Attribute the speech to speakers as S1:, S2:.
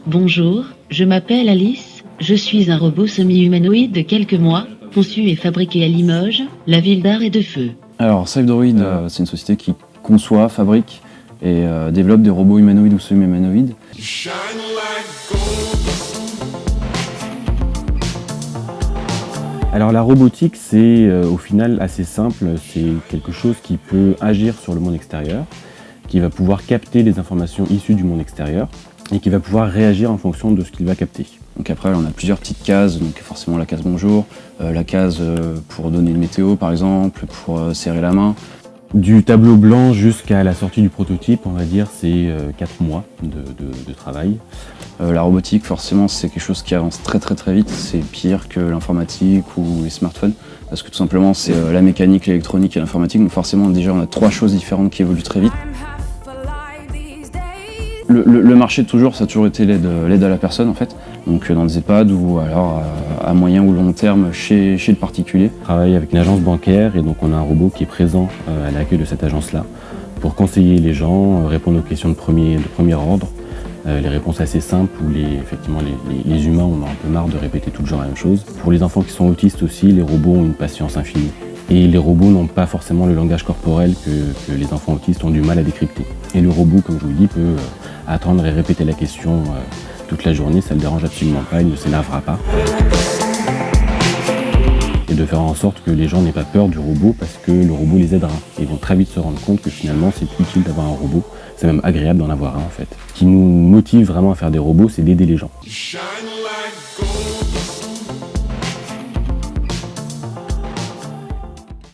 S1: Bonjour, je m'appelle Alice, je suis un robot semi-humanoïde de quelques mois, conçu et fabriqué à Limoges, la ville d'art et de feu.
S2: Alors SafeDroid, c'est une société qui conçoit, fabrique et développe des robots humanoïdes ou semi-humanoïdes.
S3: Alors la robotique, c'est au final assez simple, c'est quelque chose qui peut agir sur le monde extérieur, qui va pouvoir capter des informations issues du monde extérieur et qui va pouvoir réagir en fonction de ce qu'il va capter.
S2: Donc après, on a plusieurs petites cases, donc forcément la case bonjour, la case pour donner le météo par exemple, pour serrer la main.
S3: Du tableau blanc jusqu'à la sortie du prototype, on va dire, c'est 4 mois de travail.
S2: La robotique, forcément, c'est quelque chose qui avance très vite. C'est pire que l'informatique ou les smartphones, parce que tout simplement, c'est la mécanique, l'électronique et l'informatique. Donc forcément, déjà, on a 3 choses différentes qui évoluent très vite. Le marché, toujours, ça a toujours été l'aide à la personne, en fait. Donc dans des EHPAD ou alors à moyen ou long terme chez le particulier.
S3: On travaille avec une agence bancaire et donc on a un robot qui est présent à l'accueil de cette agence-là pour conseiller les gens, répondre aux questions de premier ordre. Les réponses assez simples où effectivement les humains on a un peu marre de répéter tout le genre la même chose. Pour les enfants qui sont autistes aussi, les robots ont une patience infinie. Et les robots n'ont pas forcément le langage corporel que les enfants autistes ont du mal à décrypter. Et le robot, comme je vous le dis, peut attendre et répéter la question toute la journée, ça ne le dérange absolument pas, il ne s'énervera pas. Et de faire en sorte que les gens n'aient pas peur du robot parce que le robot les aidera. Ils vont très vite se rendre compte que finalement c'est utile d'avoir un robot, c'est même agréable d'en avoir un en fait. Ce qui nous motive vraiment à faire des robots, c'est d'aider les gens.